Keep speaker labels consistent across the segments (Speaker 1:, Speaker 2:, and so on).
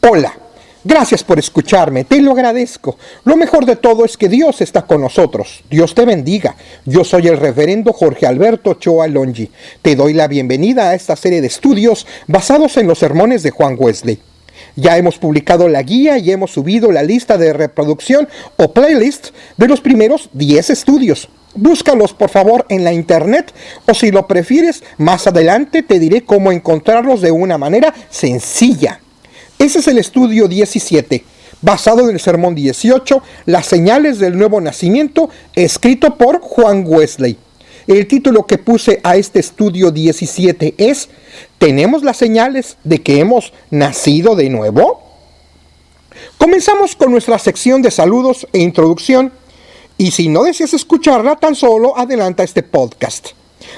Speaker 1: Hola, gracias por escucharme, te lo agradezco. Lo mejor de todo es que Dios está con nosotros. Dios te bendiga. Yo soy el reverendo Jorge Alberto Ochoa Longi. Te doy la bienvenida a esta serie de estudios basados en los sermones de Juan Wesley. Ya hemos publicado la guía y hemos subido la lista de reproducción o playlist de los primeros 10 estudios. Búscalos por favor en la internet o si lo prefieres, más adelante te diré cómo encontrarlos de una manera sencilla. Ese es el estudio 17, basado en el sermón 18, Las señales del nuevo nacimiento, escrito por Juan Wesley. El título que puse a este estudio 17 es ¿Tenemos las señales de que hemos nacido de nuevo? Comenzamos con nuestra sección de saludos e introducción. Y si no deseas escucharla, tan solo adelanta este podcast.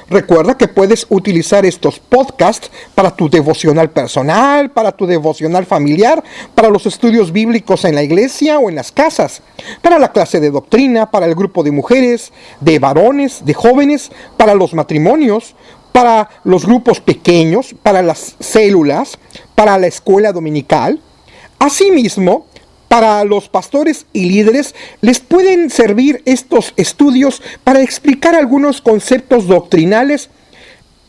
Speaker 1: Recuerda que puedes utilizar estos podcasts para tu devocional personal, para tu devocional familiar, para los estudios bíblicos en la iglesia o en las casas, para la clase de doctrina, para el grupo de mujeres, de varones, de jóvenes, para los matrimonios, para los grupos pequeños, para las células, para la escuela dominical. Asimismo, para los pastores y líderes les pueden servir estos estudios para explicar algunos conceptos doctrinales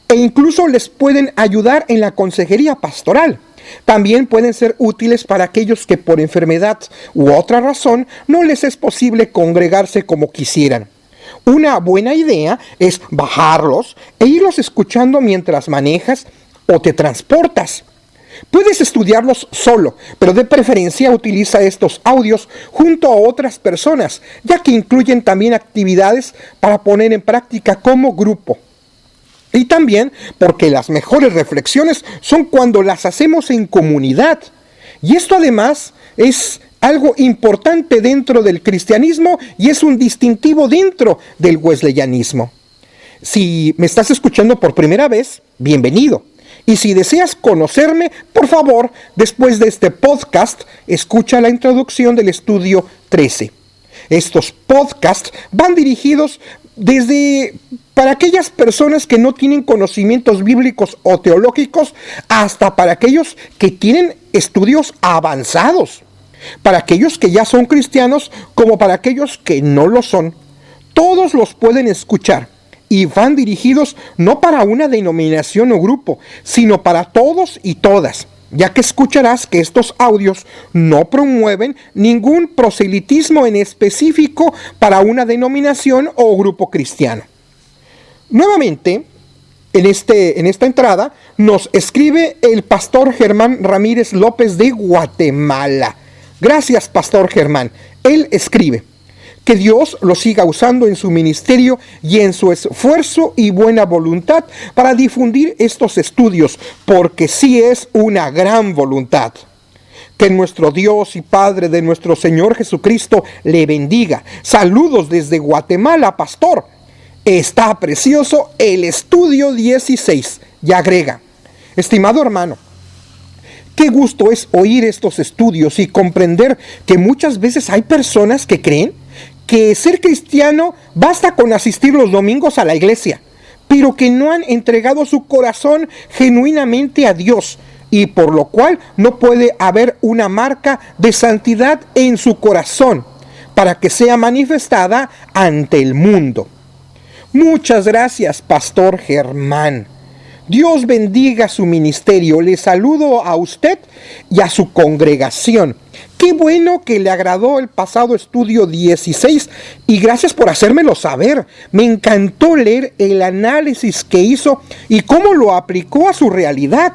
Speaker 1: e incluso les pueden ayudar en la consejería pastoral. También pueden ser útiles para aquellos que por enfermedad u otra razón no les es posible congregarse como quisieran. Una buena idea es bajarlos e irlos escuchando mientras manejas o te transportas. Puedes estudiarlos solo, pero de preferencia utiliza estos audios junto a otras personas, ya que incluyen también actividades para poner en práctica como grupo. Y también porque las mejores reflexiones son cuando las hacemos en comunidad. Y esto además es algo importante dentro del cristianismo y es un distintivo dentro del wesleyanismo. Si me estás escuchando por primera vez, bienvenido. Y si deseas conocerme, por favor, después de este podcast, escucha la introducción del estudio 13. Estos podcasts van dirigidos para aquellas personas que no tienen conocimientos bíblicos o teológicos, hasta para aquellos que tienen estudios avanzados, para aquellos que ya son cristianos como para aquellos que no lo son. Todos los pueden escuchar. Y van dirigidos no para una denominación o grupo, sino para todos y todas, ya que escucharás que estos audios no promueven ningún proselitismo en específico para una denominación o grupo cristiano. Nuevamente, en esta entrada, nos escribe el pastor Germán Ramírez López de Guatemala. Gracias, pastor Germán. Él escribe: que Dios lo siga usando en su ministerio y en su esfuerzo y buena voluntad para difundir estos estudios, porque sí es una gran voluntad. Que nuestro Dios y Padre de nuestro Señor Jesucristo le bendiga. Saludos desde Guatemala, pastor. Está precioso el estudio 16. Y agrega: estimado hermano, qué gusto es oír estos estudios y comprender que muchas veces hay personas que creen que ser cristiano basta con asistir los domingos a la iglesia, pero que no han entregado su corazón genuinamente a Dios, y por lo cual no puede haber una marca de santidad en su corazón para que sea manifestada ante el mundo. Muchas gracias, pastor Germán. Dios bendiga su ministerio. Le saludo a usted y a su congregación. Qué bueno que le agradó el pasado estudio 16 y gracias por hacérmelo saber. Me encantó leer el análisis que hizo y cómo lo aplicó a su realidad.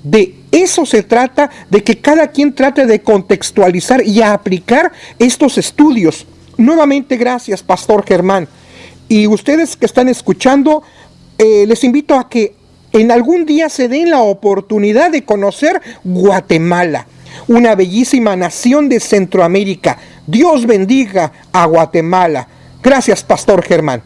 Speaker 1: De eso se trata, de que cada quien trate de contextualizar y aplicar estos estudios. Nuevamente gracias, pastor Germán. Y ustedes que están escuchando, les invito a que en algún día se den la oportunidad de conocer Guatemala, una bellísima nación de Centroamérica. Dios bendiga a Guatemala. Gracias, pastor Germán.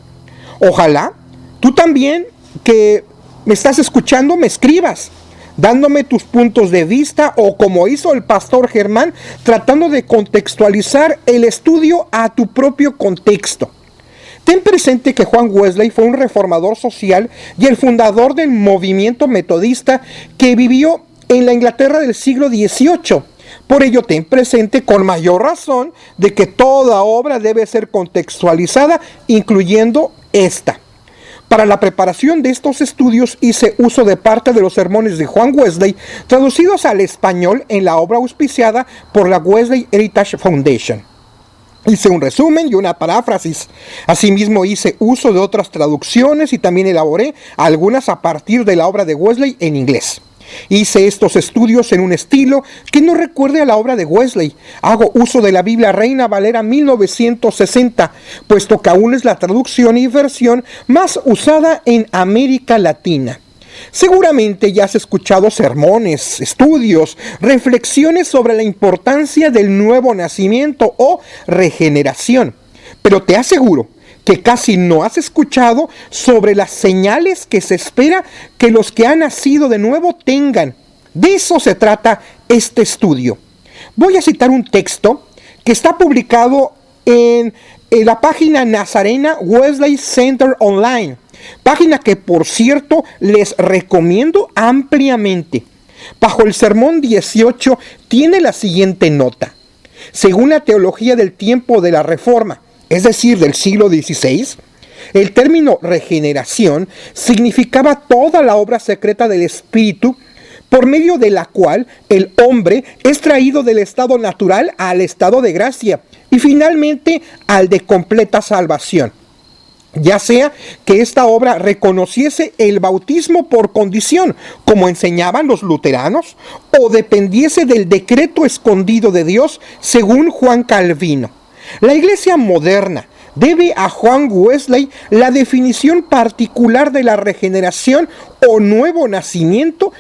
Speaker 1: Ojalá tú también, que me estás escuchando, me escribas, dándome tus puntos de vista o como hizo el pastor Germán, tratando de contextualizar el estudio a tu propio contexto. Ten presente que Juan Wesley fue un reformador social y el fundador del movimiento metodista que vivió en la Inglaterra del siglo XVIII. Por ello, ten presente con mayor razón de que toda obra debe ser contextualizada, incluyendo esta. Para la preparación de estos estudios hice uso de parte de los sermones de Juan Wesley, traducidos al español en la obra auspiciada por la Wesley Heritage Foundation. Hice un resumen y una paráfrasis. Asimismo hice uso de otras traducciones y también elaboré algunas a partir de la obra de Wesley en inglés. Hice estos estudios en un estilo que no recuerde a la obra de Wesley. Hago uso de la Biblia Reina Valera 1960, puesto que aún es la traducción y versión más usada en América Latina. Seguramente ya has escuchado sermones, estudios, reflexiones sobre la importancia del nuevo nacimiento o regeneración, pero te aseguro que casi no has escuchado sobre las señales que se espera que los que han nacido de nuevo tengan. De eso se trata este estudio. Voy a citar un texto que está publicado en la página Nazarena Wesley Center Online, página que por cierto les recomiendo ampliamente. Bajo el sermón 18 tiene la siguiente nota. Según la teología del tiempo de la Reforma, es decir, del siglo XVI, el término regeneración significaba toda la obra secreta del Espíritu por medio de la cual el hombre es traído del estado natural al estado de gracia y finalmente al de completa salvación. Ya sea que esta obra reconociese el bautismo por condición, como enseñaban los luteranos, o dependiese del decreto escondido de Dios, según Juan Calvino. La Iglesia moderna debe a Juan Wesley la definición particular de la regeneración o nuevo nacimiento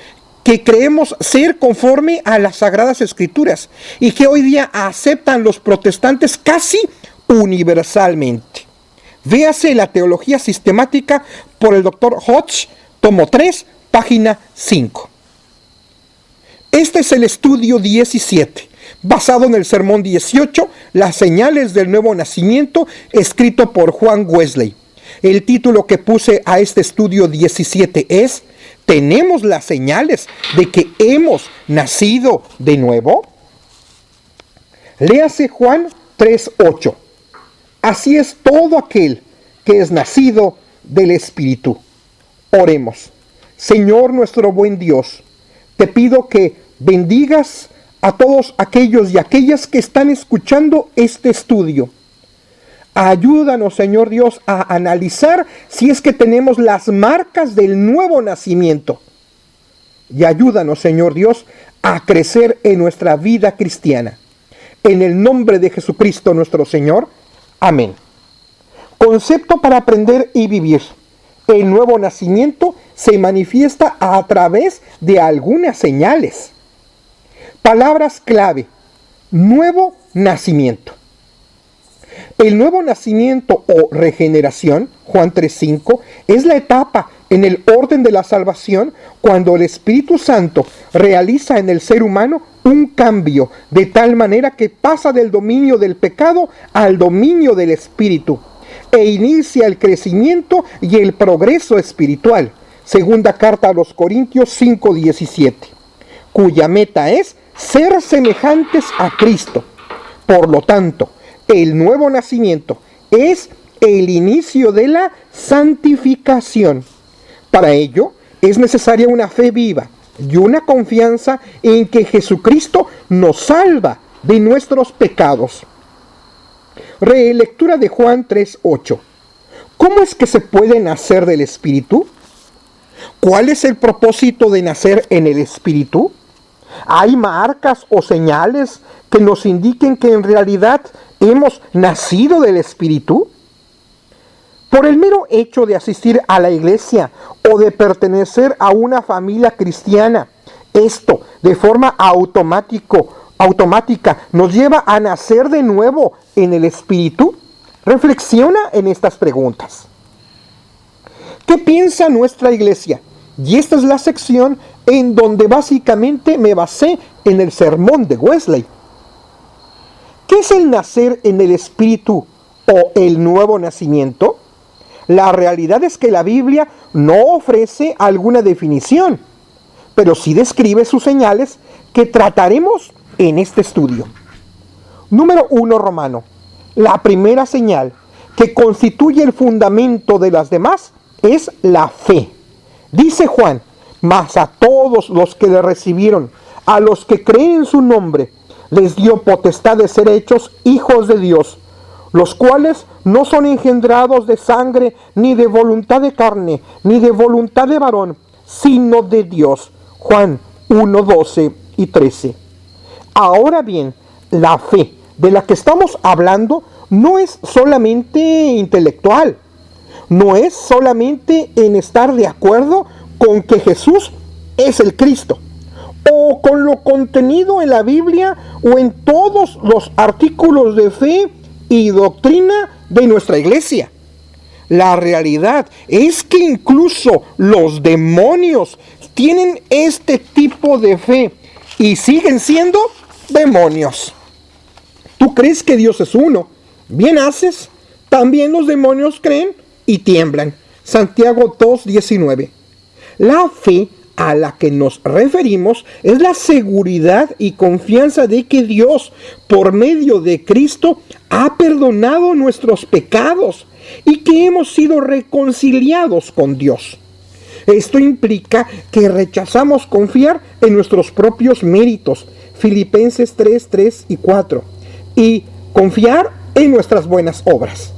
Speaker 1: que creemos ser conforme a las Sagradas Escrituras y que hoy día aceptan los protestantes casi universalmente. Véase la Teología Sistemática por el Dr. Hodge, tomo 3, página 5. Este es el estudio 17. Basado en el sermón 18, las señales del nuevo nacimiento, escrito por Juan Wesley. El título que puse a este estudio 17 es ¿Tenemos las señales de que hemos nacido de nuevo? Léase Juan 3:8. Así es todo aquel que es nacido del Espíritu. Oremos. Señor nuestro buen Dios, te pido que bendigas a todos aquellos y aquellas que están escuchando este estudio. Ayúdanos, Señor Dios, a analizar si es que tenemos las marcas del nuevo nacimiento. Y ayúdanos, Señor Dios, a crecer en nuestra vida cristiana. En el nombre de Jesucristo nuestro Señor. Amén. Concepto para aprender y vivir. El nuevo nacimiento se manifiesta a través de algunas señales. Palabras clave. Nuevo nacimiento. El nuevo nacimiento o regeneración, Juan 3:5, es la etapa en el orden de la salvación cuando el Espíritu Santo realiza en el ser humano un cambio de tal manera que pasa del dominio del pecado al dominio del Espíritu e inicia el crecimiento y el progreso espiritual. Segunda carta a los Corintios 5:17, cuya meta es ser semejantes a Cristo. Por lo tanto, el nuevo nacimiento es el inicio de la santificación. Para ello, es necesaria una fe viva y una confianza en que Jesucristo nos salva de nuestros pecados. Relectura de Juan 3:8. ¿Cómo es que se puede nacer del Espíritu? ¿Cuál es el propósito de nacer en el Espíritu? ¿Hay marcas o señales que nos indiquen que en realidad hemos nacido del Espíritu? Por el mero hecho de asistir a la iglesia o de pertenecer a una familia cristiana, esto de forma automática nos lleva a nacer de nuevo en el Espíritu. Reflexiona en estas preguntas. ¿Qué piensa nuestra iglesia? Y esta es la sección en donde básicamente me basé en el sermón de Wesley. ¿Qué es el nacer en el Espíritu o el nuevo nacimiento? La realidad es que la Biblia no ofrece alguna definición, pero sí describe sus señales que trataremos en este estudio. Número 1, Romano. La primera señal que constituye el fundamento de las demás es la fe. Dice Juan: mas a todos los que le recibieron, a los que creen en su nombre, les dio potestad de ser hechos hijos de Dios, los cuales no son engendrados de sangre, ni de voluntad de carne, ni de voluntad de varón, sino de Dios. Juan 1, 12 y 13. Ahora bien, la fe de la que estamos hablando no es solamente intelectual, no es solamente en estar de acuerdo con que Jesús es el Cristo, o con lo contenido en la Biblia o en todos los artículos de fe y doctrina de nuestra iglesia. La realidad es que incluso los demonios tienen este tipo de fe y siguen siendo demonios. ¿Tú crees que Dios es uno? Bien haces. También los demonios creen y tiemblan. Santiago 2:19. La fe a la que nos referimos es la seguridad y confianza de que Dios, por medio de Cristo, ha perdonado nuestros pecados y que hemos sido reconciliados con Dios. Esto implica que rechazamos confiar en nuestros propios méritos, Filipenses 3 y 4, y confiar en nuestras buenas obras.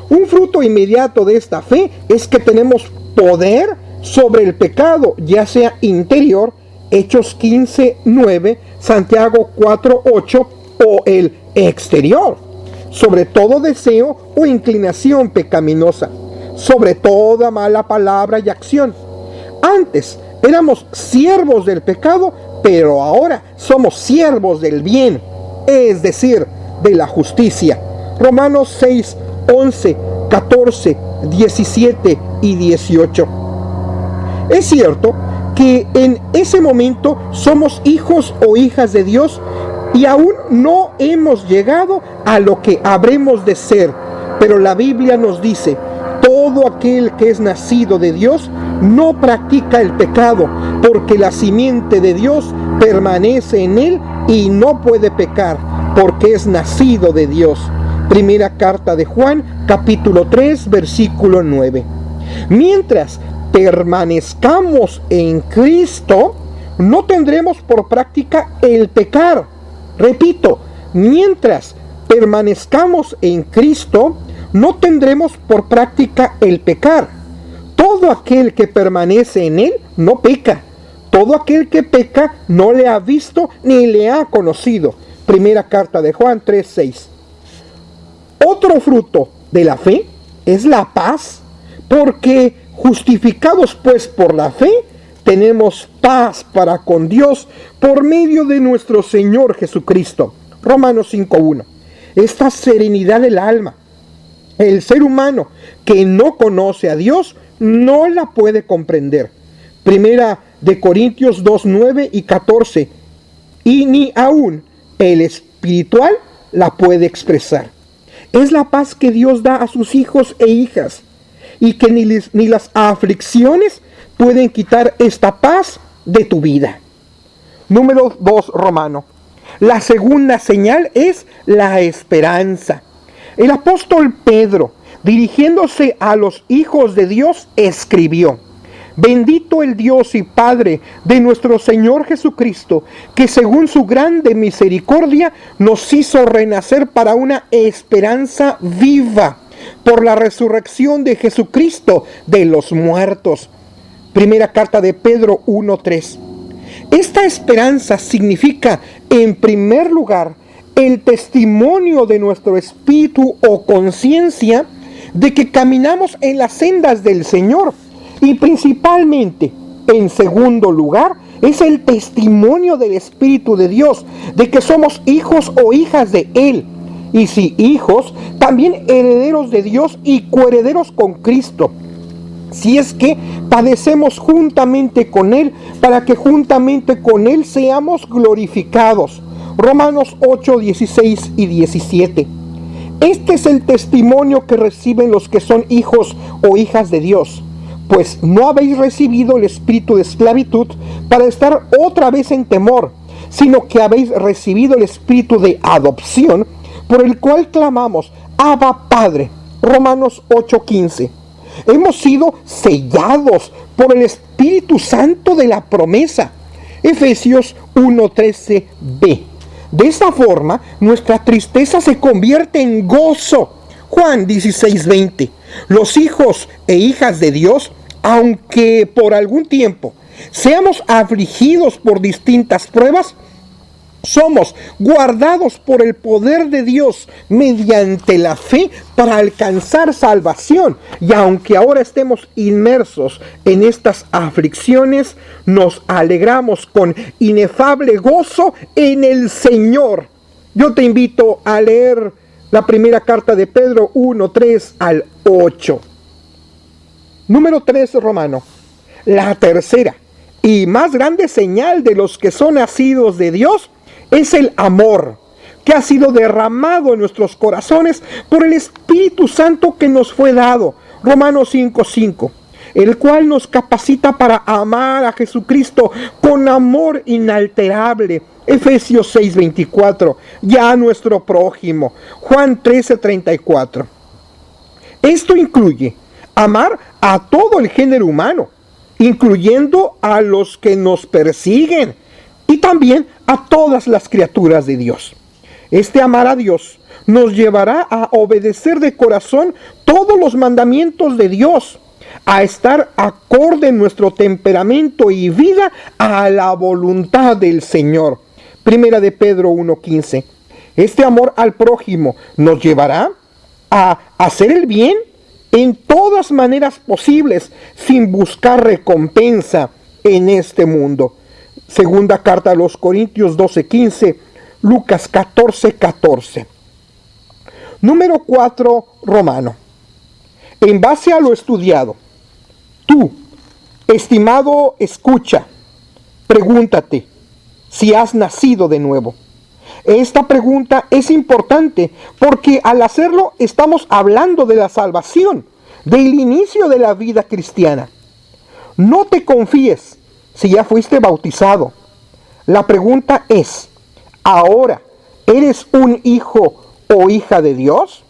Speaker 1: Un fruto inmediato de esta fe es que tenemos poder sobre el pecado, ya sea interior, Hechos 15:9, Santiago 4:8, o el exterior, sobre todo deseo o inclinación pecaminosa, sobre toda mala palabra y acción. Antes éramos siervos del pecado, pero ahora somos siervos del bien, es decir, de la justicia. Romanos 6:11, 14, 17 y 18. Es cierto que en ese momento somos hijos o hijas de Dios y aún no hemos llegado a lo que habremos de ser, pero la Biblia nos dice: todo aquel que es nacido de Dios no practica el pecado, porque la simiente de Dios permanece en él y no puede pecar, porque es nacido de Dios. Primera carta de Juan, capítulo 3, versículo 9. Mientras permanezcamos en Cristo, no tendremos por práctica el pecar. Repito, mientras permanezcamos en Cristo, no tendremos por práctica el pecar. Todo aquel que permanece en él no peca. Todo aquel que peca no le ha visto ni le ha conocido. Primera carta de Juan 3:6. Otro fruto de la fe es la paz, porque justificados pues por la fe, tenemos paz para con Dios por medio de nuestro Señor Jesucristo. Romanos 5:1. Esta serenidad del alma, el ser humano que no conoce a Dios no la puede comprender. Primera de Corintios 2:9 y 14. Y ni aún el espiritual la puede expresar. Es la paz que Dios da a sus hijos e hijas, y que ni las aflicciones pueden quitar esta paz de tu vida. Número 2, Romano. La segunda señal es la esperanza. El apóstol Pedro, dirigiéndose a los hijos de Dios, escribió: bendito el Dios y Padre de nuestro Señor Jesucristo, que según su grande misericordia nos hizo renacer para una esperanza viva por la resurrección de Jesucristo de los muertos. Primera carta de Pedro 1:3. Esta esperanza significa, en primer lugar, el testimonio de nuestro espíritu o conciencia de que caminamos en las sendas del Señor. Y principalmente, en segundo lugar, es el testimonio del Espíritu de Dios, de que somos hijos o hijas de Él. Y si hijos, también herederos de Dios y coherederos con Cristo. Si es que padecemos juntamente con Él, para que juntamente con Él seamos glorificados. Romanos 8, 16 y 17. Este es el testimonio que reciben los que son hijos o hijas de Dios. Pues no habéis recibido el espíritu de esclavitud para estar otra vez en temor, sino que habéis recibido el espíritu de adopción, por el cual clamamos, Abba Padre. Romanos 8:15. Hemos sido sellados por el Espíritu Santo de la promesa. Efesios 1:13b. De esta forma, nuestra tristeza se convierte en gozo. Juan 16:20. Los hijos e hijas de Dios, aunque por algún tiempo seamos afligidos por distintas pruebas, somos guardados por el poder de Dios mediante la fe para alcanzar salvación. Y aunque ahora estemos inmersos en estas aflicciones, nos alegramos con inefable gozo en el Señor. Yo te invito a leer la primera carta de Pedro 1:3 al 8. Número 3, Romano. La tercera y más grande señal de los que son nacidos de Dios es el amor que ha sido derramado en nuestros corazones por el Espíritu Santo que nos fue dado. Romanos 5:5. El cual nos capacita para amar a Jesucristo con amor inalterable. Efesios 6:24. Ya a nuestro prójimo. Juan 13:34. Esto incluye amar a todo el género humano, incluyendo a los que nos persiguen y también a todas las criaturas de Dios. Este amar a Dios nos llevará a obedecer de corazón todos los mandamientos de Dios, a estar acorde en nuestro temperamento y vida a la voluntad del Señor. Primera de Pedro 1:15. Este amor al prójimo nos llevará a hacer el bien en todas maneras posibles, sin buscar recompensa en este mundo. Segunda carta a los Corintios 12:15, Lucas 14:14. Número 4, Romano. En base a lo estudiado, tú, estimado escucha, pregúntate si has nacido de nuevo. Esta pregunta es importante porque al hacerlo estamos hablando de la salvación, del inicio de la vida cristiana. No te confíes si ya fuiste bautizado. La pregunta es, ¿ahora eres un hijo o hija de Dios?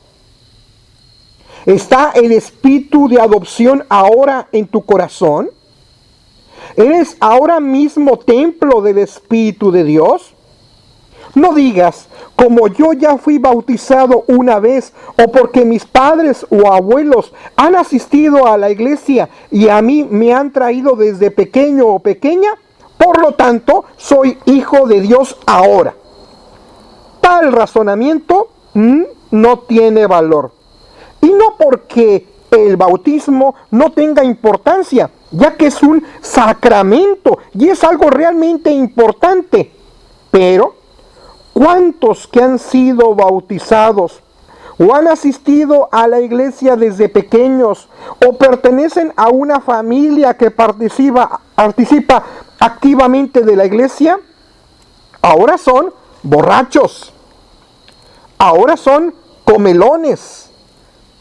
Speaker 1: ¿Está el espíritu de adopción ahora en tu corazón? ¿Eres ahora mismo templo del Espíritu de Dios? No digas, como yo ya fui bautizado una vez, o porque mis padres o abuelos han asistido a la iglesia y a mí me han traído desde pequeño o pequeña, por lo tanto, soy hijo de Dios ahora. Tal razonamiento no tiene valor. Y no porque el bautismo no tenga importancia, ya que es un sacramento y es algo realmente importante. Pero ¿cuántos que han sido bautizados o han asistido a la iglesia desde pequeños o pertenecen a una familia que participa activamente de la iglesia, ahora son borrachos, ahora son comelones,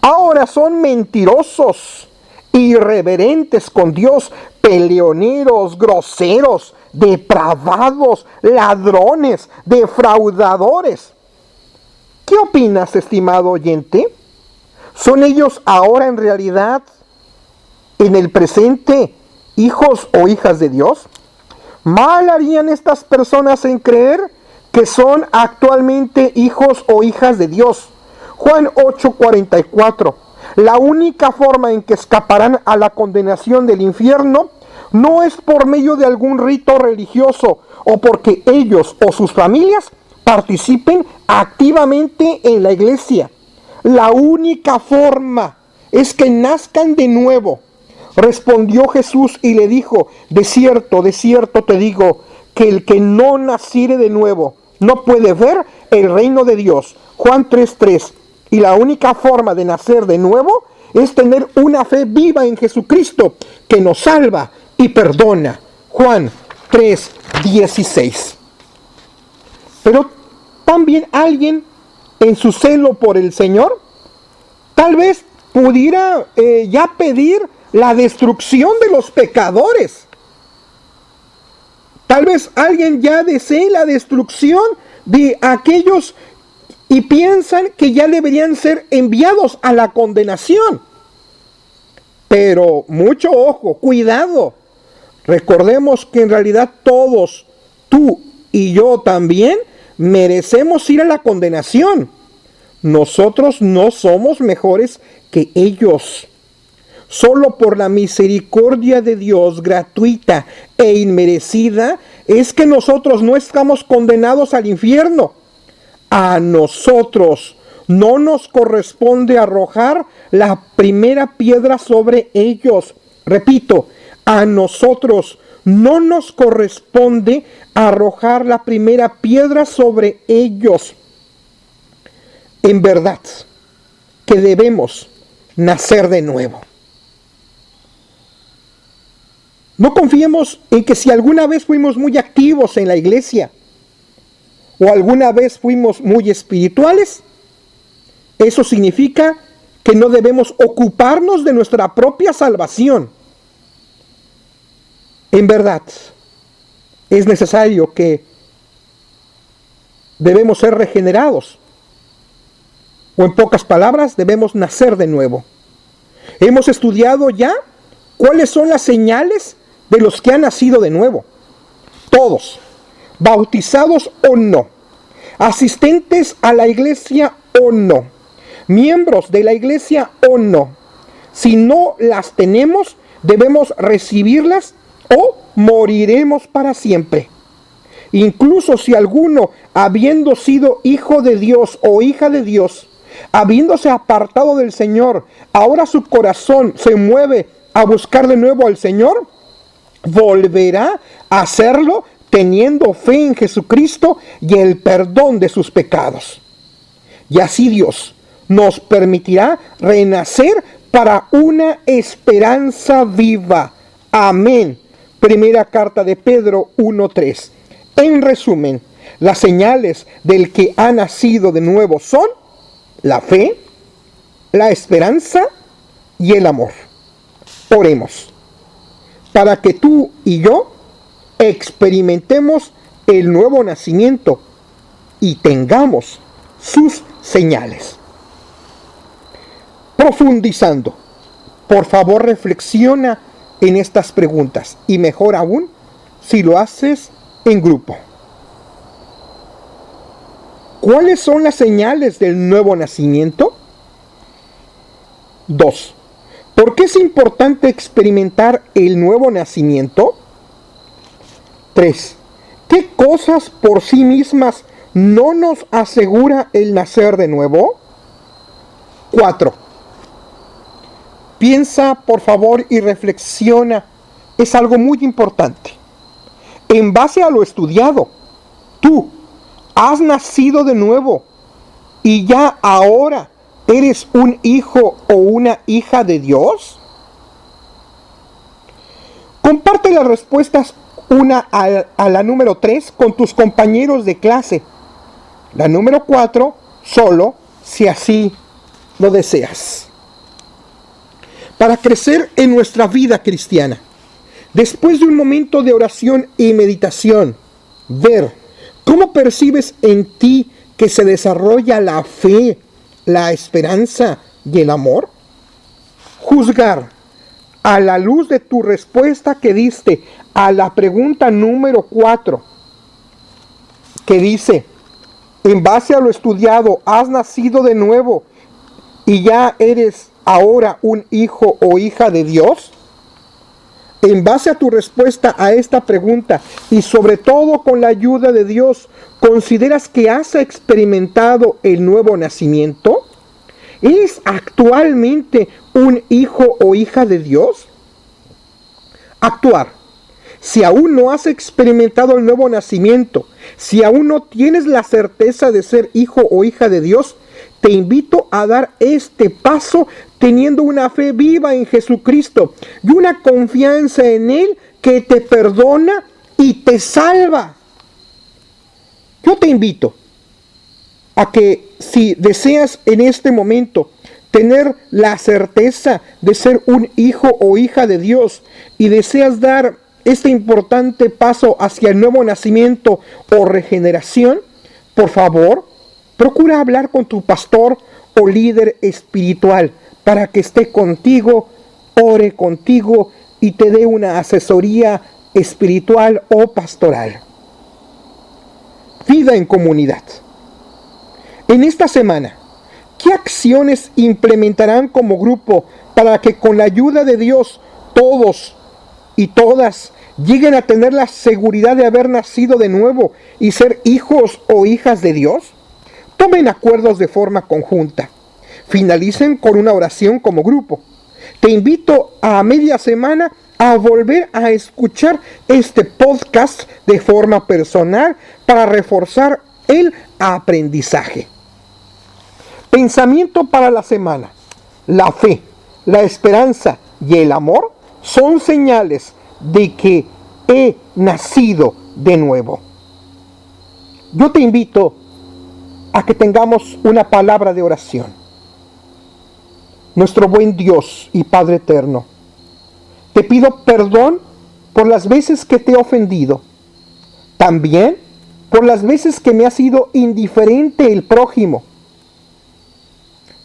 Speaker 1: ahora son mentirosos, irreverentes con Dios, peleoneros, groseros, depravados, ladrones, defraudadores? ¿Qué opinas, estimado oyente? ¿Son ellos ahora en realidad, en el presente, hijos o hijas de Dios? Mal harían estas personas en creer que son actualmente hijos o hijas de Dios. Juan 8:44. La única forma en que escaparán a la condenación del infierno no es por medio de algún rito religioso o porque ellos o sus familias participen activamente en la iglesia. La única forma es que nazcan de nuevo. Respondió Jesús y le dijo, de cierto te digo, que el que no naciere de nuevo no puede ver el reino de Dios. Juan 3:3. Y la única forma de nacer de nuevo es tener una fe viva en Jesucristo que nos salva y perdona. Juan 3:16. Pero también alguien en su celo por el Señor tal vez pudiera ya pedir la destrucción de los pecadores. Tal vez alguien ya desee la destrucción de aquellos y piensan que ya deberían ser enviados a la condenación. Pero mucho ojo, cuidado. Recordemos que en realidad todos, tú y yo también, merecemos ir a la condenación. Nosotros no somos mejores que ellos. Solo por la misericordia de Dios gratuita e inmerecida es que nosotros no estamos condenados al infierno. A nosotros no nos corresponde arrojar la primera piedra sobre ellos. Repito, a nosotros no nos corresponde arrojar la primera piedra sobre ellos. En verdad que debemos nacer de nuevo. No confiemos en que si alguna vez fuimos muy activos en la iglesia o alguna vez fuimos muy espirituales, eso significa que no debemos ocuparnos de nuestra propia salvación. En verdad, es necesario que debemos ser regenerados. O en pocas palabras, debemos nacer de nuevo. Hemos estudiado ya cuáles son las señales de los que han nacido de nuevo. Todos, bautizados o no, asistentes a la iglesia o no, miembros de la iglesia o no. Si no las tenemos, debemos recibirlas o moriremos para siempre. Incluso si alguno, habiendo sido hijo de Dios o hija de Dios, habiéndose apartado del Señor, ahora su corazón se mueve a buscar de nuevo al Señor, volverá a hacerlo teniendo fe en Jesucristo y el perdón de sus pecados. Y así Dios nos permitirá renacer para una esperanza viva. Amén. Primera carta de Pedro 1:3. En resumen, las señales del que ha nacido de nuevo son la fe, la esperanza y el amor. Oremos para que tú y yo experimentemos el nuevo nacimiento y tengamos sus señales. Profundizando, por favor reflexiona en estas preguntas y mejor aún si lo haces en grupo. ¿Cuáles son las señales del nuevo nacimiento? 2. ¿Por qué es importante experimentar el nuevo nacimiento? 3. ¿Qué cosas por sí mismas no nos asegura el nacer de nuevo? 4. Piensa, por favor, y reflexiona. Es algo muy importante. En base a lo estudiado, tú has nacido de nuevo y ya ahora ¿eres un hijo o una hija de Dios? Comparte las respuestas una a la número 3 con tus compañeros de clase. La número 4 solo si así lo deseas. Para crecer en nuestra vida cristiana, después de un momento de oración y meditación, ver cómo percibes en ti que se desarrolla la fe, la esperanza y el amor. Juzgar a la luz de tu respuesta que diste a la pregunta número 4, que dice, en base a lo estudiado, has nacido de nuevo y ya eres ahora un hijo o hija de Dios. En base a tu respuesta a esta pregunta y sobre todo con la ayuda de Dios, ¿consideras que has experimentado el nuevo nacimiento? ¿Eres actualmente un hijo o hija de Dios? Actuar. Si aún no has experimentado el nuevo nacimiento, si aún no tienes la certeza de ser hijo o hija de Dios, te invito a dar este paso teniendo una fe viva en Jesucristo y una confianza en Él que te perdona y te salva. Yo te invito a que si deseas en este momento tener la certeza de ser un hijo o hija de Dios y deseas dar este importante paso hacia el nuevo nacimiento o regeneración, por favor, procura hablar con tu pastor o líder espiritual para que esté contigo, ore contigo y te dé una asesoría espiritual o pastoral. Vida en comunidad. En esta semana, ¿qué acciones implementarán como grupo para que con la ayuda de Dios todos y todas lleguen a tener la seguridad de haber nacido de nuevo y ser hijos o hijas de Dios? Tomen acuerdos de forma conjunta. Finalicen con una oración como grupo. Te invito a media semana a volver a escuchar este podcast de forma personal para reforzar el aprendizaje. Pensamiento para la semana. La fe, la esperanza y el amor son señales de que he nacido de nuevo. Yo te invito a que tengamos una palabra de oración. Nuestro buen Dios y Padre eterno, te pido perdón por las veces que te he ofendido. También por las veces que me ha sido indiferente el prójimo.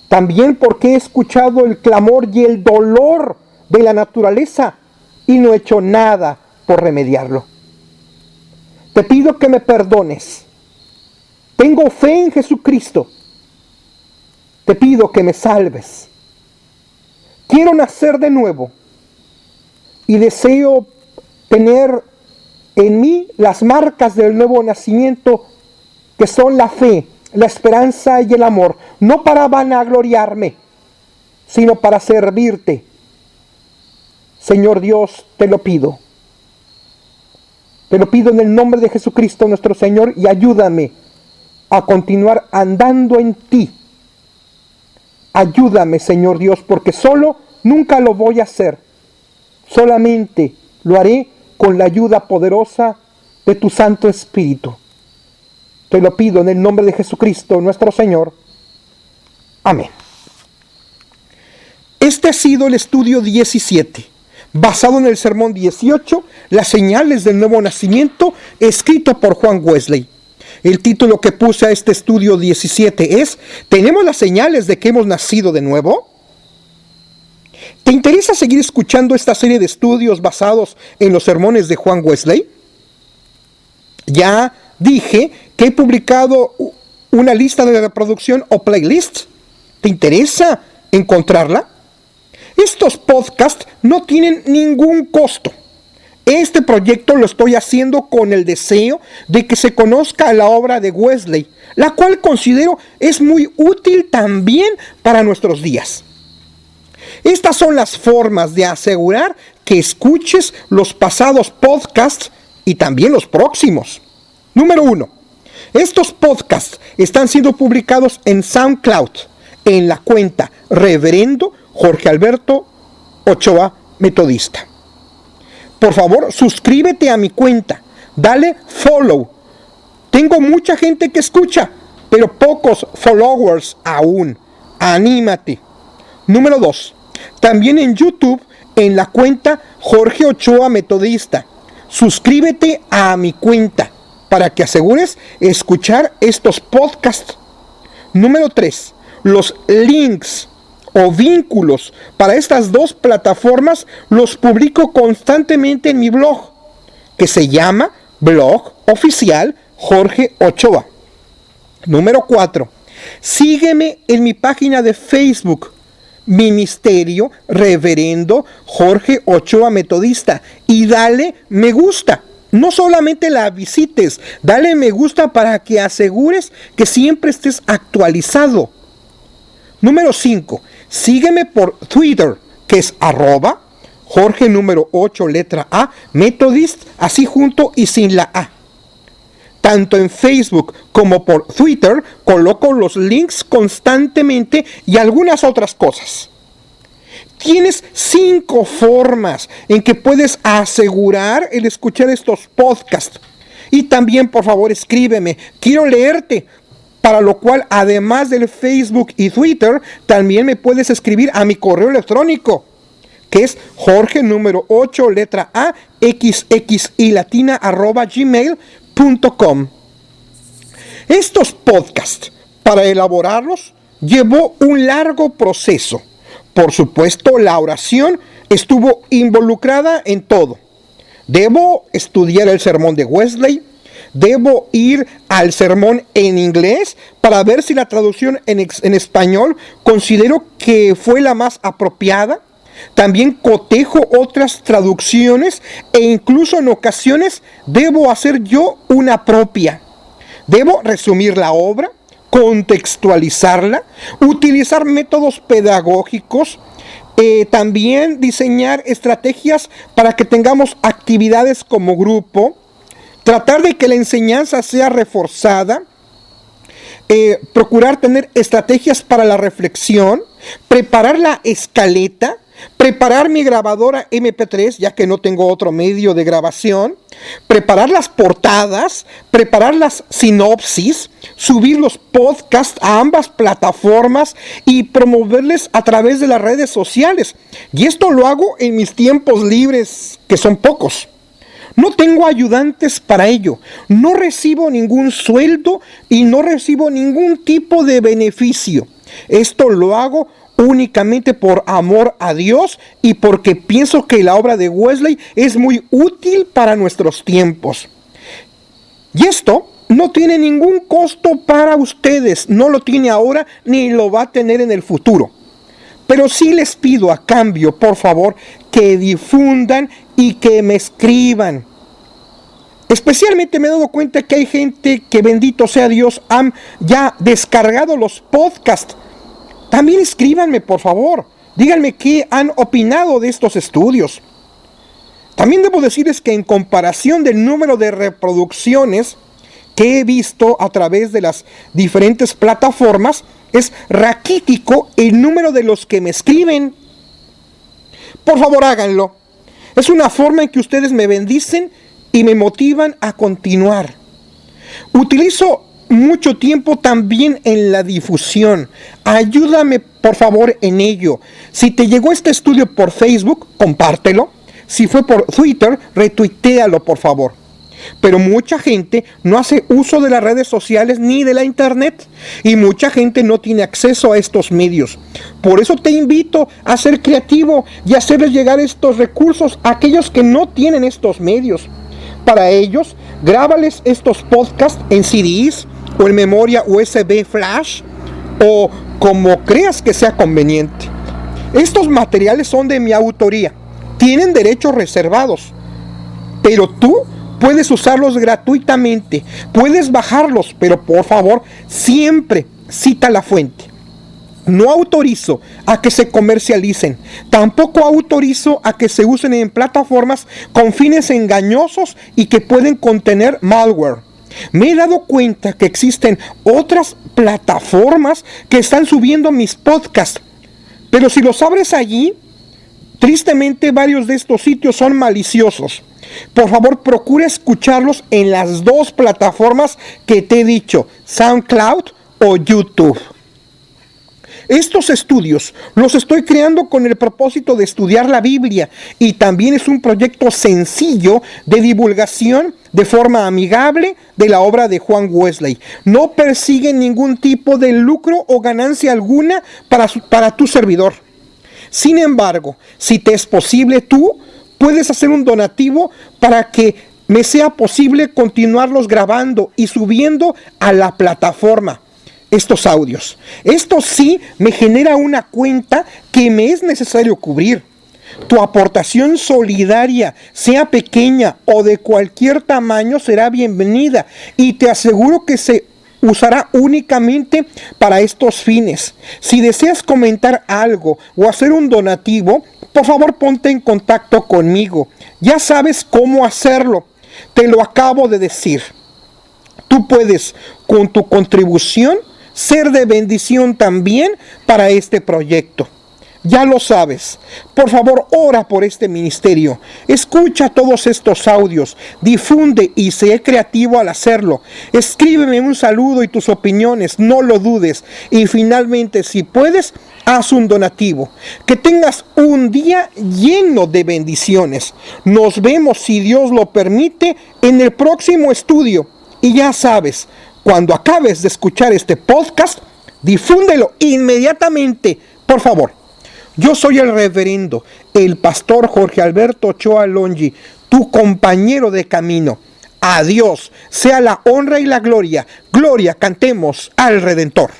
Speaker 1: También porque he escuchado el clamor y el dolor de la naturaleza y no he hecho nada por remediarlo. Te pido que me perdones. Tengo fe en Jesucristo. Te pido que me salves. Quiero nacer de nuevo y deseo tener en mí las marcas del nuevo nacimiento, que son la fe, la esperanza y el amor, no para vanagloriarme, sino para servirte. Señor Dios, te lo pido. Te lo pido en el nombre de Jesucristo nuestro Señor, y ayúdame a continuar andando en ti. Ayúdame, Señor Dios, porque solo nunca lo voy a hacer. Solamente lo haré con la ayuda poderosa de tu Santo Espíritu. Te lo pido en el nombre de Jesucristo nuestro Señor. Amén. Este ha sido el estudio 17, basado en el sermón 18, las señales del nuevo nacimiento, escrito por Juan Wesley. El título que puse a este estudio 17 es: ¿tenemos las señales de que hemos nacido de nuevo? ¿Te interesa seguir escuchando esta serie de estudios basados en los sermones de Juan Wesley? Ya dije que he publicado una lista de reproducción o playlist. ¿Te interesa encontrarla? Estos podcasts no tienen ningún costo. Este proyecto lo estoy haciendo con el deseo de que se conozca la obra de Wesley, la cual considero es muy útil también para nuestros días. Estas son las formas de asegurar que escuches los pasados podcasts y también los próximos. Número 1. Estos podcasts están siendo publicados en SoundCloud, en la cuenta Reverendo Jorge Alberto Ochoa Metodista. Por favor, suscríbete a mi cuenta, dale follow. Tengo mucha gente que escucha, pero pocos followers aún. Anímate. Número 2. También en YouTube, en la cuenta Jorge Ochoa Metodista. Suscríbete a mi cuenta para que asegures escuchar estos podcasts. Número 3. Los links o vínculos para estas dos plataformas los publico constantemente en mi blog, que se llama Blog Oficial Jorge Ochoa. Número 4. Sígueme en mi página de Facebook, Ministerio Reverendo Jorge Ochoa Metodista, y dale me gusta. No solamente la visites, dale me gusta para que asegures que siempre estés actualizado. Número 5. Sígueme por Twitter, que es @Jorge número 8 letra A Methodist, así junto y sin la A. Tanto en Facebook como por Twitter coloco los links constantemente y algunas otras cosas. Tienes 5 formas en que puedes asegurar el escuchar estos podcasts. Y también, por favor, escríbeme. Quiero leerte. Para lo cual, además del Facebook y Twitter, también me puedes escribir a mi correo electrónico, que es Jorge número 8, letra A, XXI latina, @gmail.com. Estos podcasts, para elaborarlos, llevó un largo proceso. Por supuesto, la oración estuvo involucrada en todo. Debo estudiar el sermón de Wesley. Debo ir al sermón en inglés para ver si la traducción en español considero que fue la más apropiada. También cotejo otras traducciones e incluso en ocasiones debo hacer yo una propia. Debo resumir la obra, contextualizarla, utilizar métodos pedagógicos, también diseñar estrategias para que tengamos actividades como grupo, tratar de que la enseñanza sea reforzada, procurar tener estrategias para la reflexión, preparar la escaleta, preparar mi grabadora MP3, ya que no tengo otro medio de grabación, preparar las portadas, preparar las sinopsis, subir los podcasts a ambas plataformas y promoverles a través de las redes sociales. Y esto lo hago en mis tiempos libres, que son pocos. No tengo ayudantes para ello, no recibo ningún sueldo y no recibo ningún tipo de beneficio. Esto lo hago únicamente por amor a Dios y porque pienso que la obra de Wesley es muy útil para nuestros tiempos. Y esto no tiene ningún costo para ustedes, no lo tiene ahora ni lo va a tener en el futuro. Pero sí les pido a cambio, por favor, que difundan y que me escriban. Especialmente me he dado cuenta que hay gente que, bendito sea Dios, han ya descargado los podcasts. También escríbanme, por favor. Díganme qué han opinado de estos estudios. También debo decirles que en comparación del número de reproducciones que he visto a través de las diferentes plataformas, es raquítico el número de los que me escriben. Por favor, háganlo. Es una forma en que ustedes me bendicen y me motivan a continuar. Utilizo mucho tiempo también en la difusión. Ayúdame, por favor, en ello. Si te llegó este estudio por Facebook, compártelo. Si fue por Twitter, retuitéalo, por favor. Pero mucha gente no hace uso de las redes sociales ni de la internet y mucha gente no tiene acceso a estos medios. Por eso te invito a ser creativo y hacerles llegar estos recursos a aquellos que no tienen estos medios. Para ellos, grábales estos podcasts en CDs o en memoria USB flash o como creas que sea conveniente. Estos materiales son de mi autoría, tienen derechos reservados, pero tú puedes usarlos gratuitamente, puedes bajarlos, pero por favor, siempre cita la fuente. No autorizo a que se comercialicen, tampoco autorizo a que se usen en plataformas con fines engañosos y que pueden contener malware. Me he dado cuenta que existen otras plataformas que están subiendo mis podcasts, pero si los abres allí, tristemente varios de estos sitios son maliciosos. Por favor, procura escucharlos en las dos plataformas que te he dicho, SoundCloud o YouTube. Estos estudios los estoy creando con el propósito de estudiar la Biblia y también es un proyecto sencillo de divulgación de forma amigable de la obra de Juan Wesley. No persiguen ningún tipo de lucro o ganancia alguna para tu servidor. Sin embargo, si te es posible, tú puedes hacer un donativo para que me sea posible continuarlos grabando y subiendo a la plataforma estos audios. Esto sí me genera una cuenta que me es necesario cubrir. Tu aportación solidaria, sea pequeña o de cualquier tamaño, será bienvenida y te aseguro que se usará únicamente para estos fines. Si deseas comentar algo o hacer un donativo, por favor ponte en contacto conmigo. Ya sabes cómo hacerlo. Te lo acabo de decir. Tú puedes, con tu contribución, ser de bendición también para este proyecto. Ya lo sabes. Por favor, ora por este ministerio. Escucha todos estos audios. Difunde y sé creativo al hacerlo. Escríbeme un saludo y tus opiniones. No lo dudes. Y finalmente, si puedes, haz un donativo. Que tengas un día lleno de bendiciones. Nos vemos, si Dios lo permite, en el próximo estudio. Y ya sabes, cuando acabes de escuchar este podcast, difúndelo inmediatamente, por favor. Yo soy el reverendo, el pastor Jorge Alberto Ochoa Longi, tu compañero de camino. A Dios sea la honra y la gloria. Gloria, cantemos al Redentor.